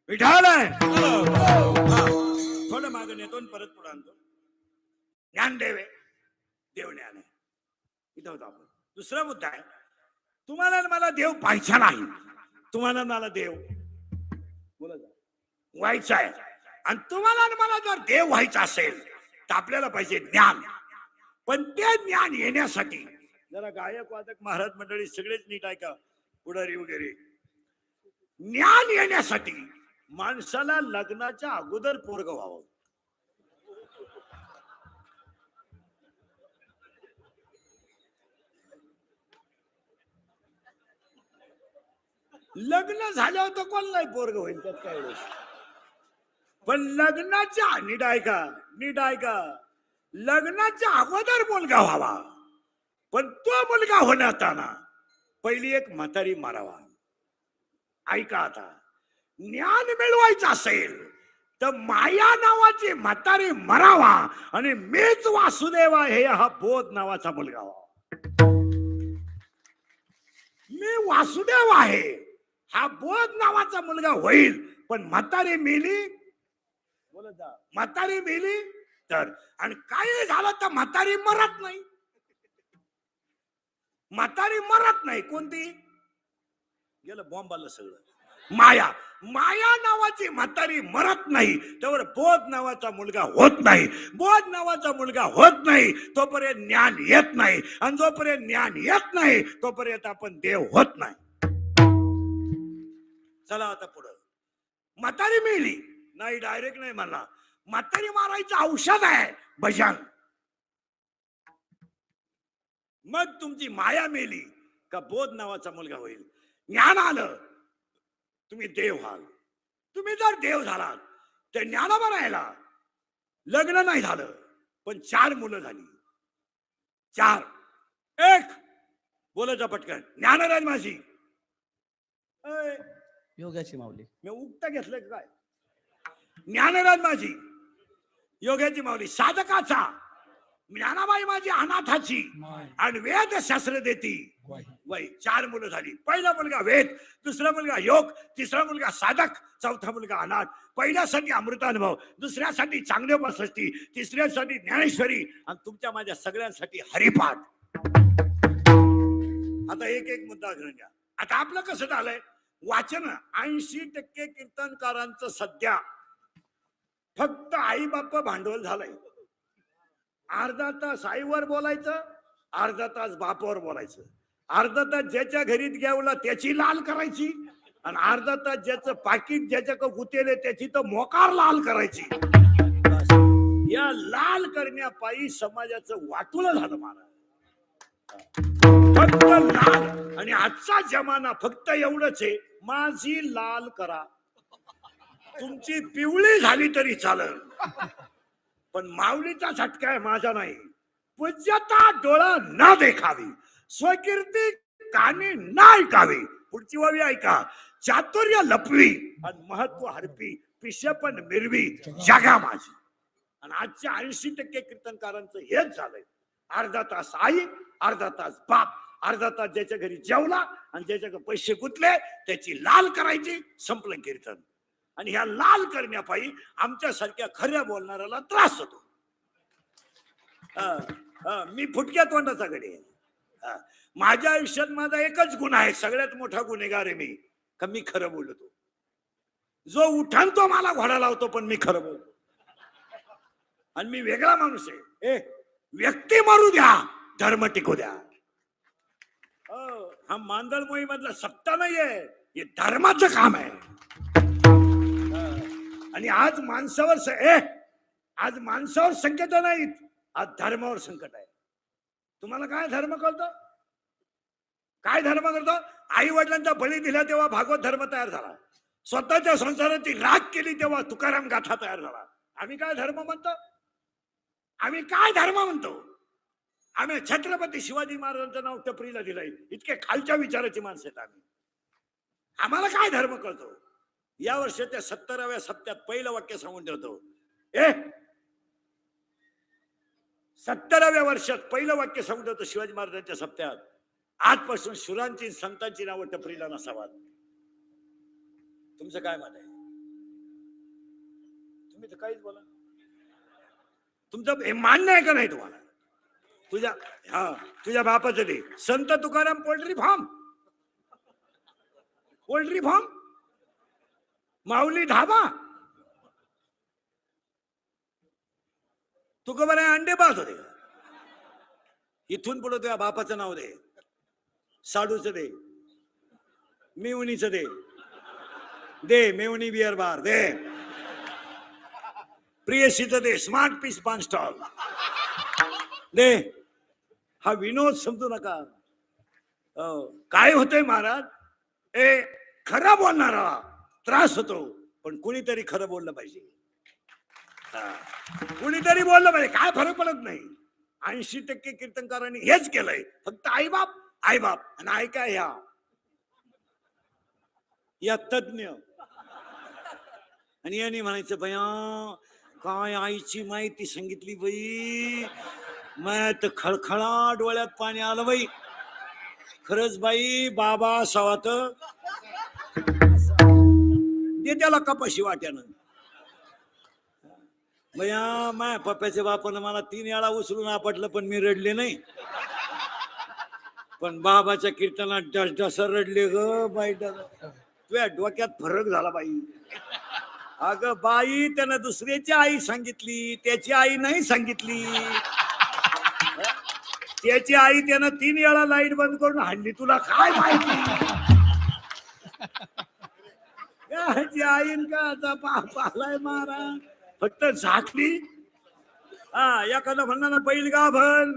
विठाल आहे. थोडं मागं नेतो आणि परत पुढे आणतो. ज्ञानदेव आहे, देव ज्ञान आहे. इथं होतो आपण. दुसरा मुद्दा आहे, तुम्हाला आणि मला देव पाहायचा नाही, तुम्हाला आणि मला देव व्हायचा आहे. आणि तुम्हाला आणि मला जर देव व्हायचा असेल तर आपल्याला पाहिजे ज्ञान. पण ते ज्ञान येण्यासाठी जरा गायक वादक महाराज मंडळी सगळेच नीट ऐका, पुढारी वगैरे, ज्ञान येण्यासाठी माणसाला लग्नाच्या अगोदर पोरग व्हावं. लग्न झाल्यावर तर कोणालाही पोरग होईल, त्यात काय एवढं. पण लग्नाच्या, नीट ऐका, नीट ऐका, लग्नाच्या अगोदर मुलगा व्हावा. पण तो मुलगा होण्याताना पहिली एक म्हातारी मारावा. ऐका आता, ज्ञान मिळवायचं असेल तर माया नावाची म्हातारी मरावा आणि मीच वासुदेव आहे हा बोध नावाचा मुलगा व्हावा. मी वासुदेव आहे हा बोध नावाचा मुलगा होईल. पण म्हातारी मेली, म्हातारी मेली तर, आणि काही झालं तर म्हातारी मरत नाही. म्हातारी मरत नाही. कोणती गेलं बॉम्बाला सगळं. माया, माया नावाची म्हातारी मरत नाही त्यावर बोध नावाचा मुलगा होत नाही. बोध नावाचा मुलगा होत नाही तोपर्यंत ज्ञान येत नाही. आणि जोपर्यंत ज्ञान येत नाही तोपर्यंत आपण देव होत नाही. चला आता पुढं. म्हातारी मेली नाही, डायरेक्ट नाही म्हणला. म्हातारी मारायचं औषध आहे भजन. मग तुमची माया मेली का बोध नावाचा मुलगा होईल. ज्ञान आलं, तुम्ही देव व्हाल. तुम्ही जर देव झालात तर ज्ञानोबा राहिला, लग्न नाही झालं पण 4 मुलं झाली. 4, 1 बोलायचं पटकन. ज्ञानराज माझी योगाची माऊली. मी उक्ता घेतलंय काय. ज्ञानराज माझी योगाची माऊली, साधकाचा. ज्ञानाबाई माझी अनाथाची आणि वेद शास्त्र देती वय. 4 मुलं झाली. पहिला मुलगा वेद, दुसरा मुलगा योग, तिसरा मुलगा साधक, चौथा मुलगा अनाथ. पहिल्यासाठी अमृतानुभव, दुसऱ्यासाठी चांगदेवपासष्टी, तिसऱ्यासाठी ज्ञानेश्वरी आणि तुमच्या माझ्या सगळ्यांसाठी हरिपाठ. आता एक एक मुद्दा घेऊन घ्या. आता आपलं कसं झालंय, वाचन 80% कीर्तनकारांचं सध्या फक्त आई बाप भांडवल झालंय. अर्धा तास आईवर बोलायचं, अर्धा तास बापावर बोलायचं, अर्धा तास ज्याच्या घरीत गेवला त्याची लाल करायची आणि अर्धा तास ज्याचं पाकिट ज्याच्या गुतेले त्याची तर मोकार लाल करायची. या लाल करण्यापायी समाजाचं वाटुळं झालं महाराज. फक्त लाल. आणि आजचा जमाना फक्त एवढंच आहे, माझी लाल करा, तुमची पिवळी झाली तरी चालेल. पण माऊलीचा झटका आहे, माझा नाही. पूज्यता डोळा न देखावी, स्वकीर्ती कानी न ऐकावी. पुढची वावी ऐका. चातुर्य लपवी आणि महत्व हरपी, पिशेपण मिरवी जगा माझी. आणि आजच्या 80% कीर्तनकारांचं हेच झालंय. अर्धा तास आई, अर्धा तास बाप, अर्धा तास ज्याच्या घरी जेवला आणि ज्याच्याकडे पैसे गुतले त्याची लाल करायची, संपलं कीर्तन. आणि ह्या लाल करण्यापायी आमच्यासारख्या खऱ्या बोलणाऱ्याला त्रास होतो. मी फुटक्या तोंडाचा गडी आहे. माझ्या आयुष्यात माझा एकच गुण आहे, सगळ्यात मोठा गुन्हेगार आहे मी, का मी खरं बोलतो. जो उठान तो मला घोडा लावतो पण मी खरं बोलतो. आणि मी वेगळा माणूस आहे. व्यक्ती मारू द्या, धर्म टिकू द्या. हा मांदळ मोही मधला सत्ता नाहीये, हे धर्माचं काम आहे. आणि आज माणसावर संकट नाहीत, आज धर्मावर संकट आहे. तुम्हाला काय धर्म कळतो, काय धर्म करतो. आई वडिलांचा बळी दिला तेव्हा भागवत धर्म तयार झाला. स्वतःच्या संसाराची राख केली तेव्हा तुकाराम गाथा तयार झाला. आम्ही काय धर्म म्हणतो, आम्ही काय धर्म म्हणतो. आम्ही छत्रपती शिवाजी महाराजांचं नाव टपरीला दिलंय. इतके खालच्या विचाराची माणसं आहेत आम्ही. आम्हाला काय धर्म कळतो. या वर्षाच्या 70व्या सप्त्यात पहिलं वाक्य सांगून ठेवतो. 70व्या वर्षात पहिलं वाक्य सांगून ठेवतो शिवाजी महाराजांच्या सप्त्यात. आजपासून शुरांची संतांची नावं टपरीला नसावात. तुमचं काय मत आहे. तुम्ही तर काहीच बोला. तुमचं हे मान्य आहे का नाही तुम्हाला? तुझ्या बापाचं ते Sant Tukaram poultry farm, poultry farm, Mauli dhaba, तू का बरं अंडे पाहत होते. इथून पुढे तुझ्या बापाचं नाव दे, साडूचं दे, मेवणीचं दे, मेवणी बिअर बार दे, प्रियसीचं दे, स्मार्ट पीस पान स्टॉल दे. हा विनोद समजू नका. काय होतंय महाराज, खरं बोलणारा त्रास होतो, पण कुणीतरी खरं बोललं पाहिजे. कुणीतरी बोललं पाहिजे, काय फरक पडत नाही. 80% कीर्तनकारांनी हेच केलंय, फक्त आईबाप आणि ऐका या तज्ञ. आणि यांनी म्हणायचं बया काय आईची माहिती सांगितली बाई, मैं तर खळखळा डोळ्यात पाणी आलं बाई. खरंच बाई, बाबा असावा तर दे त्याला कपाशी वाट्यानं. बया माय पप्प्याच्या बापानं मला 3 वेळा उचलून आपटलं, पण मी रडले नाही. पण बाबाच्या कीर्तनात डस रडले ग बाई. तुझ्या डोक्यात फरक झाला बाई. अगं बाई, त्यानं दुसऱ्याची आई सांगितली, त्याची आई नाही सांगितली. त्याची आई त्यानं 3 वेळा लाईट बंद करून हाणली, तुला काय माहिती. त्याची आईन का पाप आलाय महाराज, फक्त झाकली. एखादं म्हणणार ना बैल गाभण,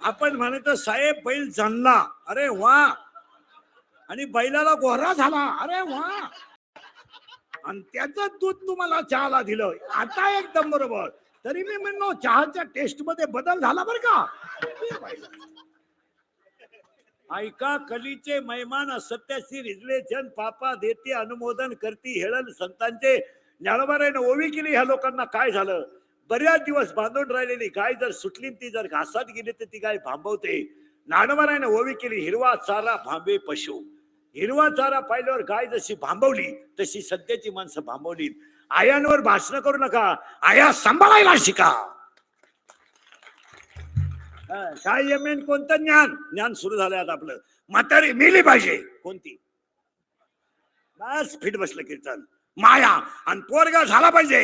आपण म्हणतो साहेब बैल जणला, अरे वा. आणि बैलाला गोरा झाला, अरे वा. आणि त्याचं दूध तुम्हाला चहाला दिलं, आता एकदम बरोबर. तरी मी म्हणलो चहाच्या टेस्ट मध्ये बदल झाला बरं का. ऐका, कलीचे मैमान सत्यासी रिजले जन पापा देते अनुमोदन करती हेळन संतांचे. ज्ञानोबारायनं ओवी केली. ह्या लोकांना काय झालं, बऱ्याच दिवस बांधून राहिलेली गाय जर सुटली, ती जर घासात गेली तर ती गाय भांबवते. ज्ञानोबारायनं ओवी केली, हिरवा चारा भांबे पशु. हिरवा चारा पाहिल्यावर गाय जशी भांबवली, तशी सध्याची माणसं भांबवली. आयांवर भाषण करू नका, आया सांभाळायला शिका. काय यमेन कोणतं ज्ञान सुरू झालंय आता आपलं. म्हातारी मिली पाहिजे कोणती, बस फिट बसलं कीर्तन. माया आणि पोरगा झाला पाहिजे,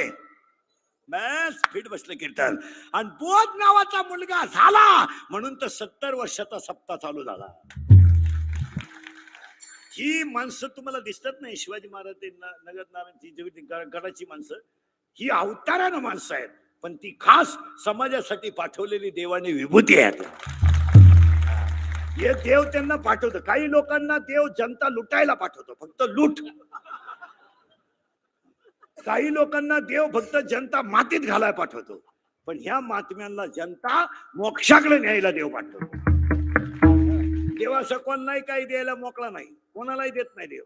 बस फिट बसलं कीर्तन. आणि बोध नावाचा मुलगा झाला म्हणून तर 70 वर्षाचा सप्ताह चालू झाला. ही माणसं तुम्हाला दिसत नाही. शिवाजी महाराज नगर नारायणची गडाची माणसं ही अवतारानं माणसं आहेत, पण ती खास समाजासाठी पाठवलेली देवाने विभूती आहेत. हे देव त्यांना पाठवतो. काही लोकांना देव जनता लुटायला पाठवतो, फक्त लूट. काही लोकांना देव फक्त जनता मातीत घालायला पाठवतो, पण ह्या महात्म्यांना जनता मोक्षाकडे न्यायला देव पाठवतो. देव असं कोण नाही काही द्यायला मोकळा नाही, कोणालाही देत नाही देव.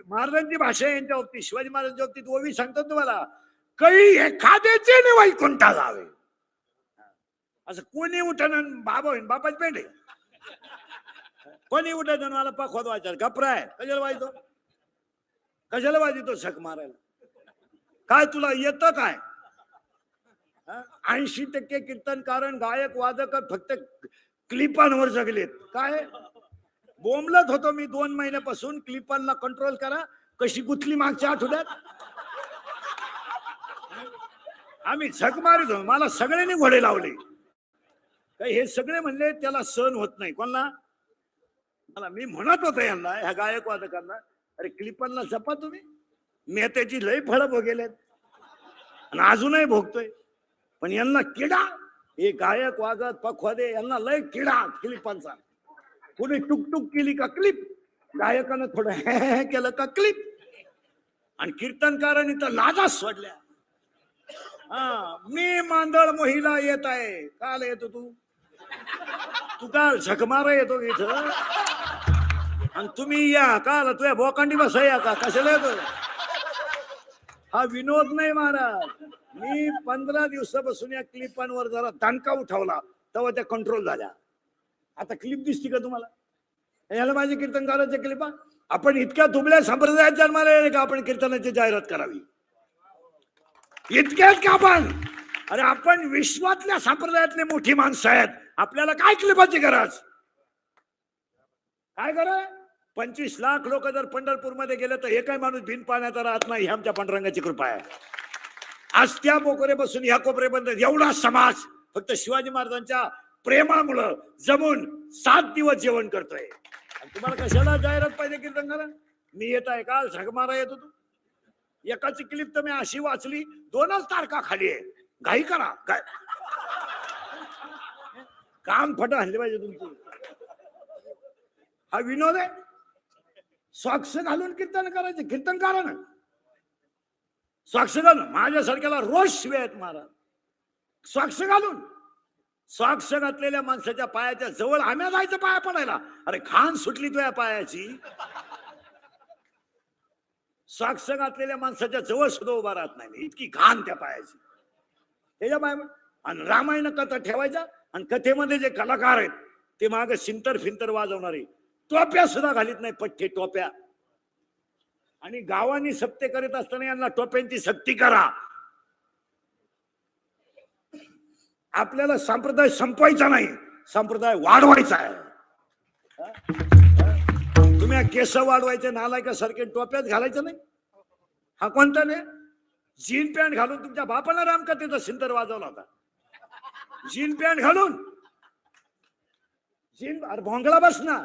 महाराजांची भाषा यांच्या बाबतीत, शिवाजी महाराजांच्या बाबतीत ओवी सांगतात तुम्हाला, काही एखाद्याचे नाही वैकुंठा जावे. असं कोणी उठण बाबा होईन, बापाच पेंड आहे. कोणी उठायचं मला पाखोद व्हायचा, गपरा आहे, कशाला वाजतो, कशाला वाजतो शक मारायला. काय तुला येतं काय? 80% कीर्तनकारण गायक वादक फक्त क्लिपांवर जगलेत. काय बोंबलत होतो मी 2 महिन्यापासून, क्लिपांना कंट्रोल करा. कशी गुथली मागच्या आठवड्यात. आम्ही झक मारित होतो, मला सगळ्यांनी घोडे लावले. काही हे सगळे म्हणले त्याला सहन होत नाही. कोणाला? मला. मी म्हणत होतो यांना, ह्या गायक वादकांना, अरे क्लिपांना जपा तुम्ही. मी त्याची लय फळं भोगेलेत आणि अजूनही भोगतोय, पण यांना किडा. हे गायक वागत पखवादे यांना लय किडा क्लिपांचा. कोणी टुकटुक केली का क्लिप, गायकानं थोडं हे केलं का क्लिप, आणि कीर्तनकारांनी तर लाजाच सोडल्या. मी मांदळ मोहिला येत आहे. काल येतो तू काल झकमारा येतो इथं, आणि तुम्ही या काल तुझ्या बोकांडी बसा या का, कशाला येतो. हा विनोद नाही महाराज. मी 15 दिवसापासून या क्लिपांवर जरा दणका उठवला, तेव्हा त्या कंट्रोल झाल्या. आता क्लिप दिसती का तुम्हाला? याला माझे कीर्तनकारांच्या क्लिपा. आपण इतक्या दुबळ्या संप्रदायात जन्माला येणे का आपण कीर्तनाची जाहिरात करावी? इतकेच का आपण? अरे आपण विश्वातल्या संप्रदायातले मोठी माणसं आहेत, आपल्याला काय क्लिपाची गरज? काय गरज? 25 लाख लोक जर पंढरपूर मध्ये गेले तर एकही माणूस बिन पाण्याचा राहत नाही. ही आमच्या पांडुरंगाची कृपा आहे. आज त्या मोकोरे बसून ह्या कोपरेबंद एवढा समाज फक्त शिवाजी महाराजांच्या प्रेमामुळं जमून 7 दिवस जेवण करतोय. आणि तुम्हाला कशाला जाहिरात पाहिजे कीर्तनकार? मी येत आहे काल झगमारा येत होतो. एकाची क्लिप तर मी अशी वाचली, 2च तारखा खाली आहे. घाई करा काय काम फट हल्ले पाहिजे तुमची. हा विनोद आहे? सॉक्स घालून कीर्तन करायचे कीर्तनकारानं. सॉक्स घालून माझ्यासारख्याला रोज शिव्या आहेत महाराज. सॉक्स घालून, सॉक्स घातलेल्या माणसाच्या पायाच्या जवळ आम्ही जायचं पाया पडायला. अरे घाण सुटली तुझ्या पायाची. सॉक्स घातलेल्या माणसाच्या जवळ सुद्धा उभा राहत नाही, इतकी घाण त्या पायाची. त्याच्या पाय आणि रामायण कथा ठेवायचा आणि कथेमध्ये जे कलाकार आहेत ते माग सिंतर फिंतर वाजवणारे, टोप्या सुद्धा घालीत नाही, पठ्ठे टोप्या. आणि गावांनी सप्ते करीत असताना यांना टोप्यांची सक्ती करा. आपल्याला संप्रदाय संपवायचा नाही, संप्रदाय वाढवायचा आहे. तुम्ही केस वाढवायचे नालायकासारखे टोप्यात घालायचं नाही. हा कोणता नाही? जीन पॅन्ट घालून तुमच्या बापाला रामकथेचा सिंतर वाजवला होता. जीन पॅन्ट घालून जीन, अरे भोंगळा बस ना.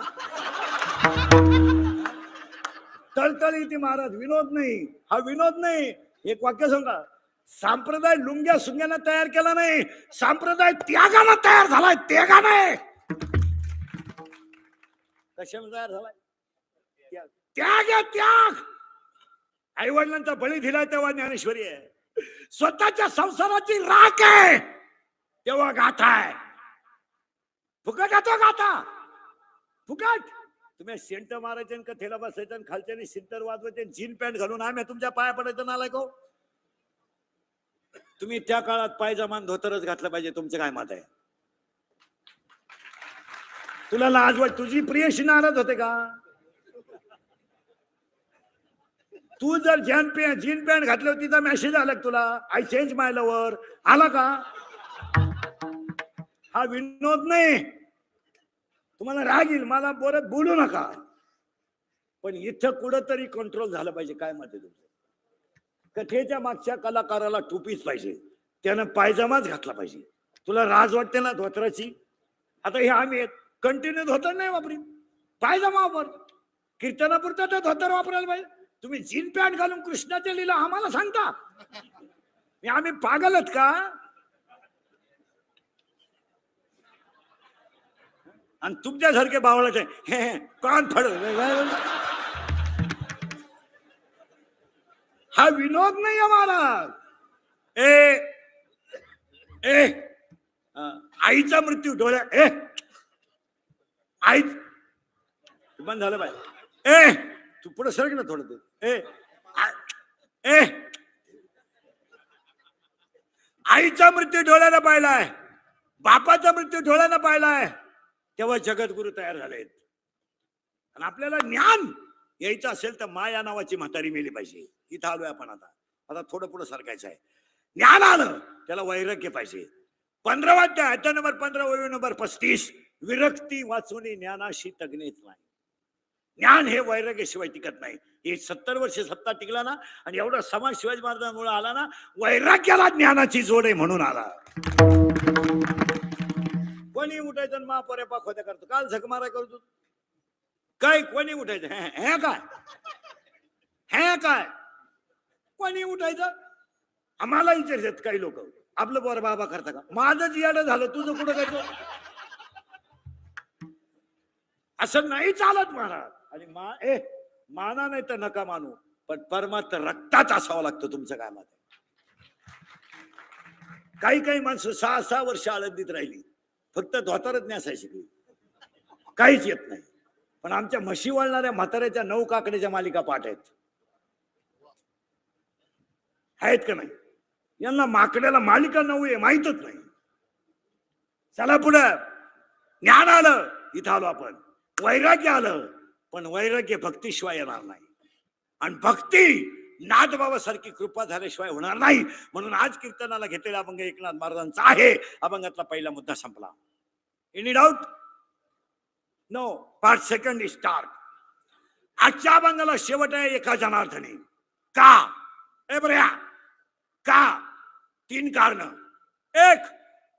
तळतळी ती महाराज. विनोद नाही हा, विनोद नाही. एक वाक्य सांगा, संप्रदाय लुंग्या सुंग्याला तयार केला नाही, संप्रदाय त्यागाला तयार झालाय. त्यागाने कशाला तयार झालाय? त्याग आहे त्याग. आई वडिलांचा बळी दिलाय तेव्हा ज्ञानेश्वरी आहे. स्वतःच्या संसाराची राख आहे तेव्हा गाथा आहे. फुकट गातो गाथा फुकट. तुम्ही सेंट मारायचे आणि कथेला बसायचं आणि खालच्याने सिंतर वाजवायचे, जीन पॅन्ट घालून आम्ही तुमच्या पाया पडायचं नालायक हो. तुम्ही त्या काळात पायजमान धोतरच घातलं पाहिजे. तुमचं काय मत आहे? तुला लाज वाट? तुझी प्रियशी नाराज होते का? तू जर जीन पॅन्ट घातली होती तिचा मेसेज आला तुला, आय चेंज माय लवर, आला का? हा विनोद नाही. तुम्हाला राग येईल, मला बोलत बोलू नका, पण इथं कुठंतरी कंट्रोल झालं पाहिजे. काय मत आहे तुमचं? कथेच्या मागच्या कलाकाराला टोपीच पाहिजे, त्यानं पायजमाच घातला पाहिजे. तुला राज वाटते ना धोतराची? आता हे आम्ही कंटिन्यू धोतर नाही वापरी, पायजमा वापर. कीर्तनापुरता तर धोतर वापरायला पाहिजे. तुम्ही जीन पॅन्ट घालून कृष्णाच्या लीला आम्हाला सांगता? आम्ही पागलत का? आणि तुमच्यासारखे बावळाचे कान फड. हा विनोद नाही महाराज. आईचा मृत्यू डोळ्या आई बंद झालं पाहिजे. तू पुढे सरक ना थोडं ते. आईचा मृत्यू डोळ्यानं पाहिलाय, बापाचा मृत्यू डोळ्यानं पाहिलाय, तेव्हा जगद्गुरु तयार झालेत. आणि आपल्याला ज्ञान यायचं असेल तर माया नावाची म्हातारी मेली पाहिजे. इथं आलोय आपण. आता थोडं पुढे सरकायचं आहे. ज्ञान आलं त्याला वैराग्य पाहिजे. 15वा अध्याय नंबर 15 ओळी नंबर 35, विरक्ती वाचून ज्ञानाशी तगणेच नाही. ज्ञान हे वैराग्याशिवाय टिकत नाही. हे 70 वर्ष सत्ता टिकला ना, आणि एवढा समाज शिवाजी महाराजांमुळे आला ना, वैराग्याला ज्ञानाची जोड आहे म्हणून आला. कोणी उठायचं महापर्या पाखोद्या करतो, काल झकमारा करतो काय? कोणी उठायचं? हे काय? हे काय? कोणी उठायचं? आम्हाला विचारतात काही लोक, आपलं बोर बाबा करता का? माझंच याड झालं, तुझं कुठं करतो? असं नाही चालत महाराज. आणि माना नाही तर नका मानू, पण परमात्मा रक्तात असावं लागतं. तुमचं काय मत आहे? काही माणसं 6 वर्ष आळंदीत राहिली, फक्त धोतरच न्यासाय शिकली, काहीच येत नाही. पण आमच्या म्हशी वळणाऱ्या म्हाताऱ्याच्या 9 काकड्याच्या मालिका पाठ आहेत का नाही? यांना माकड्याला मालिका 9 आहे माहितच नाही. चला पुढं. ज्ञान आलं, इथं आलो आपण. वैराग्य आलं, पण वैराग्य भक्तीशिवाय येणार नाही. आणि भक्ती नाथबाबासारखी कृपा झाल्याशिवाय होणार नाही. म्हणून आज कीर्तनाला घेतलेला अभंग एकनाथ महाराजांचा आहे. अभंगातला पहिला मुद्दा संपला. Any doubt? No. Part second start. आजच्या अभंगाला शेवट आहे एका जनार्दनी. का? ए बऱ्या का? 3 कारण. एक,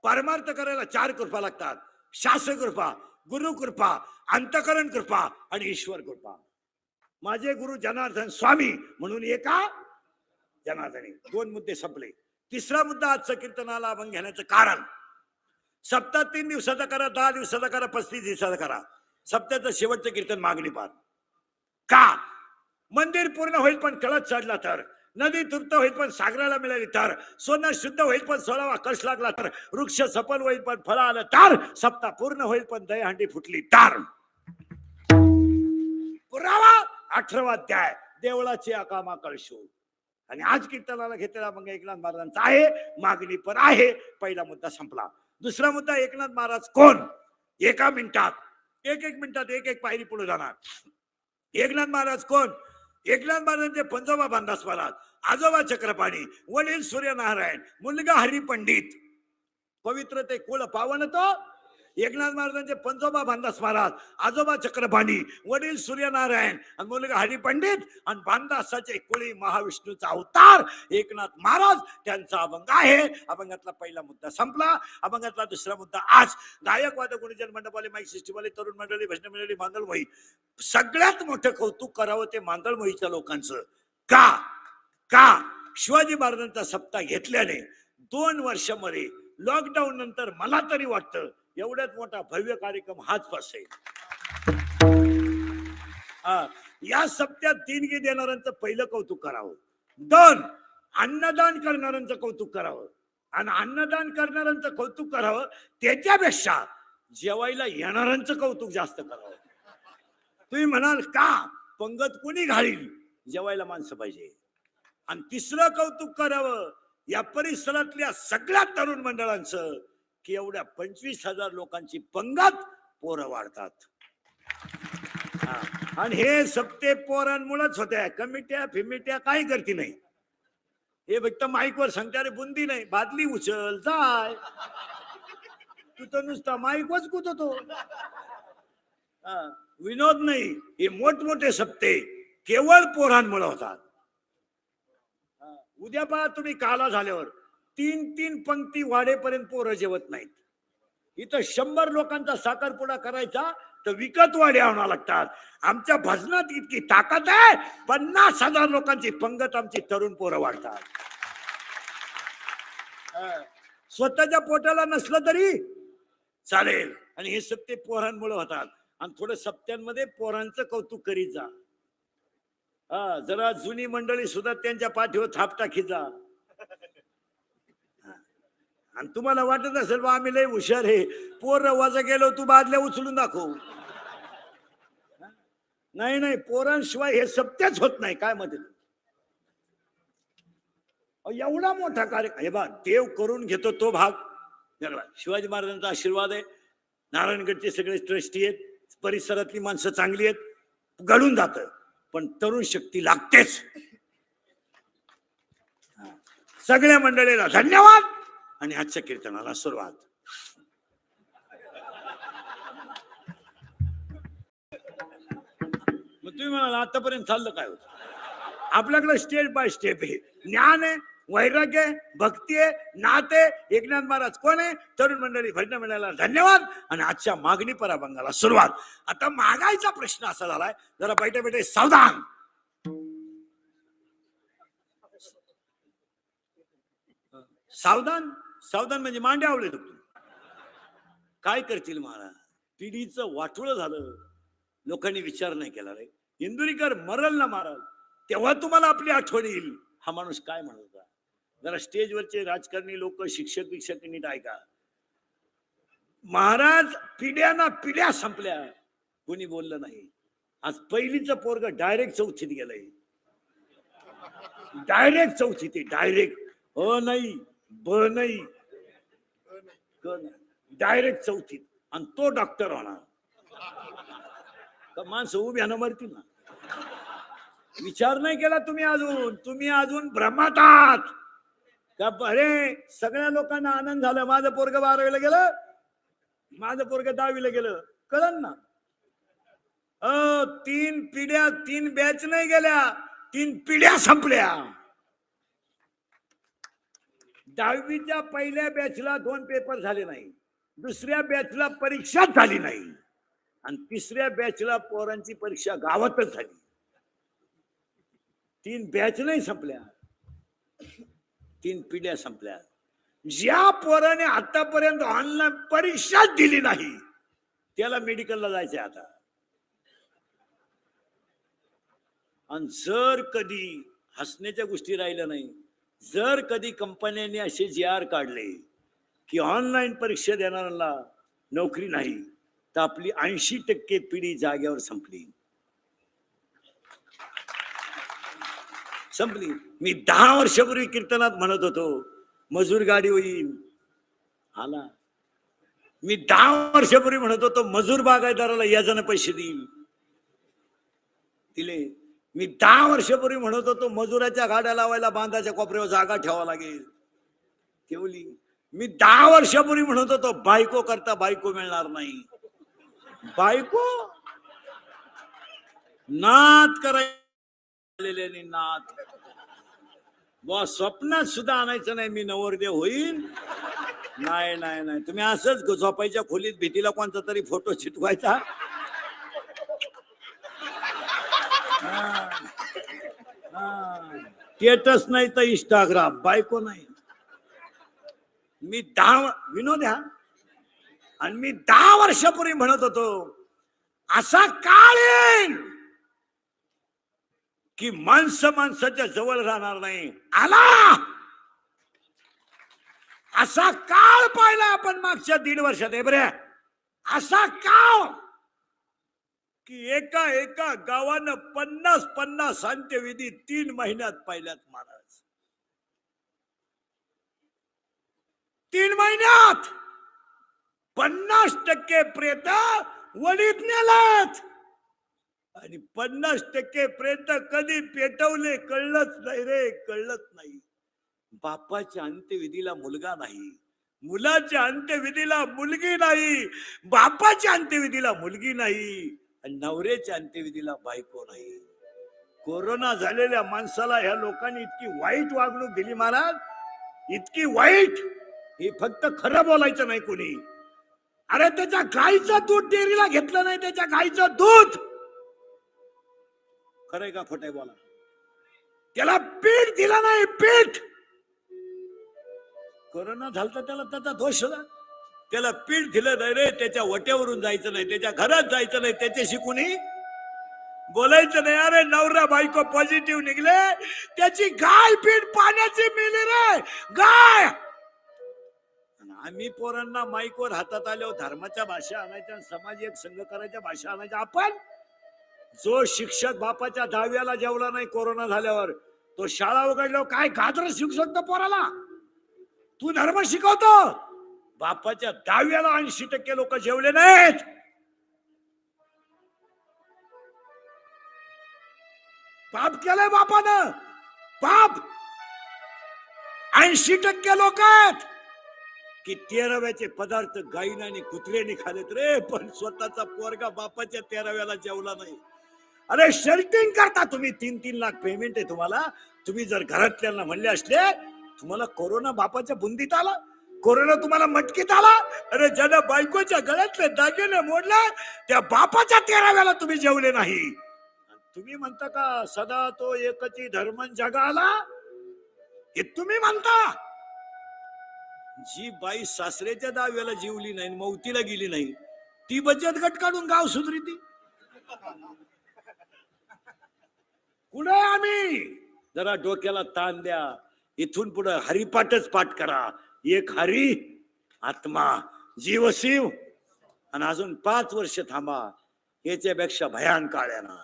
परमार्थ करायला 4 कृपा लागतात. शास्त्र कृपा, गुरु कृपा, अंतकरण कृपा आणि ईश्वर कृपा. माझे गुरु जनार्दन स्वामी म्हणून एका जनार्दनी. 2 मुद्दे संपले. तिसरा मुद्दा आजचं कीर्तनाला अभंग घेण्याचं कारण. सप्ताह 3 दिवसाचा करा, 10 दिवसाचा करा, 35 दिवसाचा करा. सप्त्याचं शेवटचं कीर्तन मागणी पार. का? मंदिर पूर्ण होईल पण कळत चढला तर, नदी तृप्त होईल पण सागराला मिळाली तर, सोनं शुद्ध होईल पण 16वा कष लागला तर, वृक्ष सफल होईल पण फळ आलं तर, सप्ताह पूर्ण होईल पण दहीहंडी फुटली तर. पुरावा 18वा अध्याय, देवळाची अकामा कळशो. आणि आज कीर्तनाला घेतलेला मग एकनाथ महाराजांचा आहे. मागणी पण आहे. पहिला मुद्दा संपला. दुसरा मुद्दा, एकनाथ महाराज कोण? एका मिनिटात, एक मिनिटात एक पायरी पुढे जाणार. एकनाथ महाराज कोण? एकनाथ महाराजांचे पंजोबा भानदास महाराज, आजोबा चक्रपाणी, वडील सूर्यनारायण, मुलगा हरिपंडित. पवित्र ते कुळ पावन तो एकनाथ महाराजांचे पंजोबा भानदास महाराज, आजोबा चक्रपाणी, वडील सूर्यनारायण आणि मुलगा हरिपंडित आणि भानदासाचे कुळी महाविष्णूचा अवतार एकनाथ महाराज. त्यांचा अभंग आहे. अभंगातला पहिला मुद्दा संपला. अभंगातला दुसरा मुद्दा आज. गायक वादक गुणीजन मंडपवाले, माईक सिस्टीमवाले, तरुण मंडळी, भजन मंडळी, मांदळमोही, सगळ्यात मोठं कौतुक करावं ते मांदळमोहीच्या लोकांचं. का? का? शिवाजी महाराजांचा सप्ताह घेतल्याने 2 वर्षामध्ये लॉकडाऊन नंतर मला तरी वाटतं एवढ्यात मोठा भव्य कार्यक्रम हाच असेल. या सप्त्यात देणगी देणाऱ्यांचं पहिलं कौतुक करावं. 2, अन्नदान करणाऱ्यांचं कौतुक करावं. आणि अन्नदान करणाऱ्यांचं कौतुक करावं त्याच्यापेक्षा जेवायला येणाऱ्यांचं कौतुक जास्त करावं. तुम्ही म्हणाल का? पंगत कोणी घालील? जेवायला माणसं पाहिजे. आणि तिसरं कौतुक करावं या परिसरातल्या सगळ्या तरुण मंडळांचं की एवढ्या 25,000 लोकांची पंगत पोरं वाढतात. आणि हे सप्ते पोरांमुळेच होत्या. कमिट्या फिमिट्या काही करती नाही. हे फक्त माईकवर सांगते अरे बुंदी नाही, बादली उचल जाय. तू तर नुसता माईकच कुदतो. विनोद नाही. हे मोठमोठे सप्ते केवळ पोरांमुळे होतात. उद्या पहा तुम्ही काला झाल्यावर 3 पंक्ती वाढेपर्यंत पोरं जेवत नाहीत. इथं 100 लोकांचा साखरपुडा करायचा तर विकत वाडे आणावं लागतात. आमच्या भजनात इतकी ताकद आहे. 50,000 लोकांची पंगत आमची तरुण पोरं वाढतात. स्वतःच्या पोटाला नसलं तरी चालेल. आणि हे सप्ते पोरांमुळे होतात. आणि थोडं सप्त्यांमध्ये पोरांचं कौतुक करीत जा. जरा जुनी मंडळी सुद्धा त्यांच्या पाठीवर थाप टाकीत जा. आणि तुम्हाला वाटत असेल बा आम्ही लय हुशार आहे, पोर वाजा गेलो तू बादल्या उचलून दाखव. नाही, पोरांशिवाय हे सत्याच होत नाही. काय मध्ये एवढा मोठा कार्यक्रम हे बा देव करून घेतो तो भाग. शिवाजी महाराजांचा आशीर्वाद आहे. नारायणगडचे सगळे ट्रस्टी आहेत, परिसरातली माणसं चांगली आहेत, घडून जात. पण तरुण शक्ती लागतेच. सगळ्या मंडळीला धन्यवाद आणि आजच्या कीर्तनाला सुरुवात. मग तुम्ही म्हणाल आतापर्यंत चाललं काय होतं? आपल्याकडे स्टेप बाय स्टेप आहे. ज्ञान आहे, वैराग्य आहे, भक्ती आहे, नात आहे. एकनाथ महाराज कोण आहे? तरुण मंडळी, भजन मंडळाला धन्यवाद आणि आजच्या मागणी पराभंगाला सुरुवात. आता मागायचा प्रश्न असा झालाय, जरा बैठे सावधान. सावधान म्हणजे मांडे आवडले. काय करतील महाराज? पिढीचं वाटोळं झालं. लोकांनी विचार नाही केला. रे इंदुरीकर मरल ना महाराज तेव्हा तुम्हाला आपली आठवण येईल. हा माणूस काय म्हणत होता? जरा स्टेजवरचे राजकारणी लोक, शिक्षक विक्षक नीट ऐका. महाराज पिढ्या संपल्या, कोणी बोललं नाही. आज पहिलीचं पोरग डायरेक्ट 4थीत गेलंय. डायरेक्ट 4थीत, डायरेक्ट नाही ब नाही डायरेक्ट 4थीत. आणि तो डॉक्टर होणार. माणसं उभ्यानं मरतील ना. विचार नाही केला तुम्ही अजून भ्रमात आहात का? अरे सगळ्या लोकांना आनंद झाला, माझं पोरग 12वीला गेलं, माझं पोरग 10वीला गेलं, कळलं ना? 3 पिढ्या, 3 बॅच नाही गेल्या, 3 पिढ्या संपल्या. 10वीच्या पहिल्या बॅचला 2 पेपर झाले नाही, दुसऱ्या बॅचला परीक्षाच झाली नाही, आणि तिसऱ्या बॅचला पोरांची परीक्षा गावातच झाली. 3 बॅच नाही संपल्या, 3 पिढ्या संपल्या. ज्या पोराने आतापर्यंत ऑनलाईन परीक्षाच दिली नाही त्याला मेडिकलला जायचंय आता. आणि जर कधी हसण्याच्या गोष्टी राहिल्या नाही, जर कधी कंपन्यांनी असे GR काढले की ऑनलाईन परीक्षा देणाऱ्यांना नोकरी नाही, तर आपली 80% पिढी जाग्यावर संपली. मी 10 वर्षापूर्वी कीर्तनात म्हणत होतो मजूर गाडी होईल, आला. मी 10 वर्षापूर्वी म्हणत होतो मजूर बागायतदाराला याजाने पैसे देईल, दिले. मी 10 वर्षापूर्वी म्हणत होतो मजुराच्या गाड्या लावायला बांधाच्या कोपऱ्यावर जागा ठेवावं लागेल, ठेवली. मी 10 वर्षापूर्वी म्हणत होतो बायको करता बायको मिळणार नाही, बायको नात करायलेले नात. स्वप्नात सुद्धा आणायचं नाही मी नवरदेव होईल. नाही नाही नाही, तुम्ही असंच झोपायच्या खोलीत भीतीला कोणता तरी फोटो चिटवायचा. स्टेटस नाही तर इंस्टाग्राम, बायको नाही. मी 10 विनोद ह्या, आणि मी 10 वर्षापूर्वी म्हणत होतो असा काळ येईल की माणसं माणसाच्या जवळ राहणार नाही. आला असा काळ पाहिला आपण मागच्या 1.5 वर्षात. बरे असा काळ की एका गावानं 50 अंत्यविधी 3 महिन्यात पाहिल्यात महाराज. 3 महिन्यात 50% प्रेत वडीत नेलात, आणि 50% प्रेत कधी पेटवले कळलंच नाही रे, कळलंच नाही. बापाच्या अंत्यविधीला मुलगा नाही, मुलाच्या अंत्यविधीला मुलगी नाही, बापाच्या अंत्यविधीला मुलगी नाही, आणि नवऱ्याच्या अंत्यविधीला बायको नाही. कोरोना झालेल्या माणसाला ह्या लोकांनी इतकी वाईट वागणूक दिली महाराज, इतकी वाईट. हे फक्त खरं बोलायचं नाही कोणी. अरे त्याच्या गाईचं दूध डेअरीला घेतलं नाही, त्याच्या गाईचं दूध. खरंय का खोटंय बोला? त्याला पीठ दिलं नाही, पीठ. कोरोना झालता त्याला त्याचा दोष होता, त्याला पीठ दिलं नाही रे. त्याच्या वट्यावरून जायचं नाही, त्याच्या घरात जायचं नाही, त्याच्याशी कुणी बोलायचं नाही. अरे नवरा बायको पॉझिटिव्ह निघले, त्याची गाय पीठ पाण्याची मिली रे, गाय. आम्ही पोरांना माईकवर हातात आल्यावर धर्माच्या भाषा आणायच्या, समाज एक संघ करायच्या भाषा आणायच्या. आपण जो शिक्षक बापाच्या 10व्याला जेवला नाही कोरोना झाल्यावर, तो शाळा उघडल्यावर काय गाजर शिकू शकतो पोराला? तू धर्म शिकवतो. बापाच्या 10व्याला 80% लोक जेवले नाहीत. पाप केलंय बापानं, पाप. 80% लोक आहेत की 13व्याचे पदार्थ गाईने आणि कुत्र्याने खालेत रे, पण स्वतःचा पोरगा बापाच्या 13व्याला जेवला नाही. अरे शर्टिंग करता तुम्ही. 3-3 लाख पेमेंट आहे तुम्हाला. तुम्ही जर घरातल्यांना म्हणले असले तुम्हाला कोरोना बापाच्या बुंदीत आला, कोरोना तुम्हाला मटकीत आला, अरे ज्याला बायकोच्या गळ्यातले दागिने मोडले त्या बापाच्या 13व्याला तुम्ही जेवले नाही. तुम्ही म्हणता का सदा तो एकची धर्म जगाला? हे तुम्ही म्हणता. जी बाई सासऱ्याच्या 10व्याला जीवली नाही, मौतीला गेली नाही, ती बचत गट काढून गाव सुधरीती. कुठे आम्ही? जरा डोक्याला ताण द्या. इथून पुढे हरिपाठच पाठ करा. एक हरी, आत्मा, जीव शिव, आणि अजून 5 वर्ष थांबा. याच्यापेक्षा भयान काळ येणार.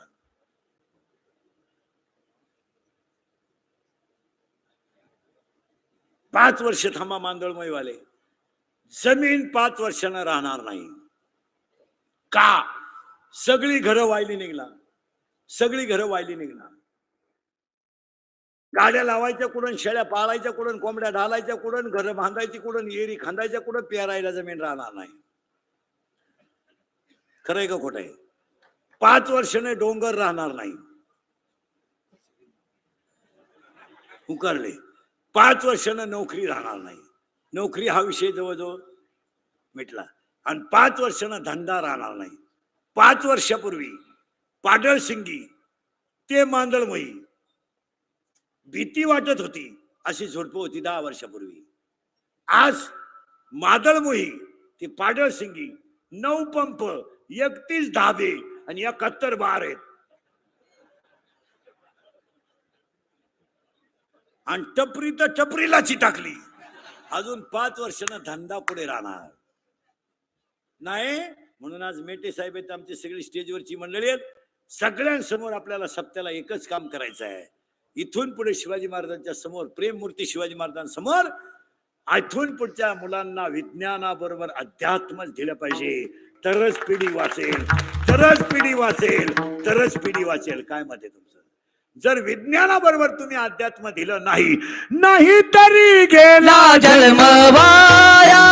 5 वर्ष थांबा मांदळमयवाले. जमीन 5 वर्षांना राहणार नाही. का? सगळी घरं वाहिली निघणार, सगळी घरं वाहिली निघणार. गाड्या लावायच्या कुठून, शेळ्या पाळायच्या कुठून, कोंबड्या ढालायच्या कुठून, घर बांधायची कुठून, एरी खांदायच्या कुठून, पेरायला जमीन राहणार नाही. खरंय का खोटं आहे? 5 वर्षाने डोंगर राहणार नाही. उकारले 5 वर्षानं नोकरी राहणार नाही. नोकरी हा विषय जवळजवळ मिटला. आणि 5 वर्षानं धंदा राहणार नाही. 5 वर्षापूर्वी पाडळसिंगी ते मांदळमोही भीती वाटत होती अशी झोडपं होती 10 वर्षापूर्वी. आज मादळमोही ते पाडळसिंगी 9 पंप, 31 धाबे आणि 71 बार आहेत. आणि टपरी तर टपरीलाची टाकली. अजून 5 वर्षानं धंदा पुढे राहणार नाही. म्हणून आज मेटे साहेब आहेत, आमची सगळी स्टेजवरची मंडळी आहेत. सगळ्यांसमोर आपल्याला सप्त्याला एकच काम करायचं आहे. इथून पुढे शिवाजी महाराजांच्या समोर, प्रेममूर्ती शिवाजी महाराजांसमोर, इथून पुढच्या मुलांना विज्ञानाबरोबर अध्यात्मच दिलं पाहिजे. तरच पिढी वाचेल, तरच पिढी वाचेल, तरच पिढी वाचेल. काय मत आहे तुमचं? जर विज्ञानाबरोबर तुम्ही अध्यात्म दिलं नाही, नाही तरी गेला जन्म वाया,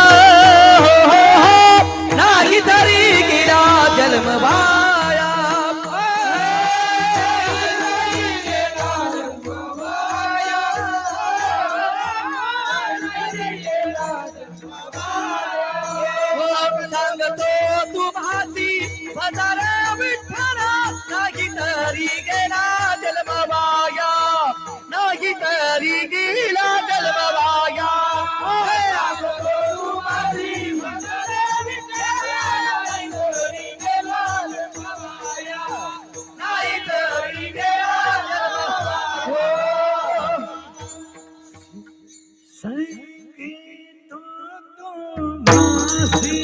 नाही तरी गेला जन्म वाया. सांगतो तुम्हासी भजन विठ्ठला, नाही तरी गेला जन्म वाया, नाही तरी गेला जन्म वाया. नाही तरी गेला जन्म वाया. संगीत तो मासी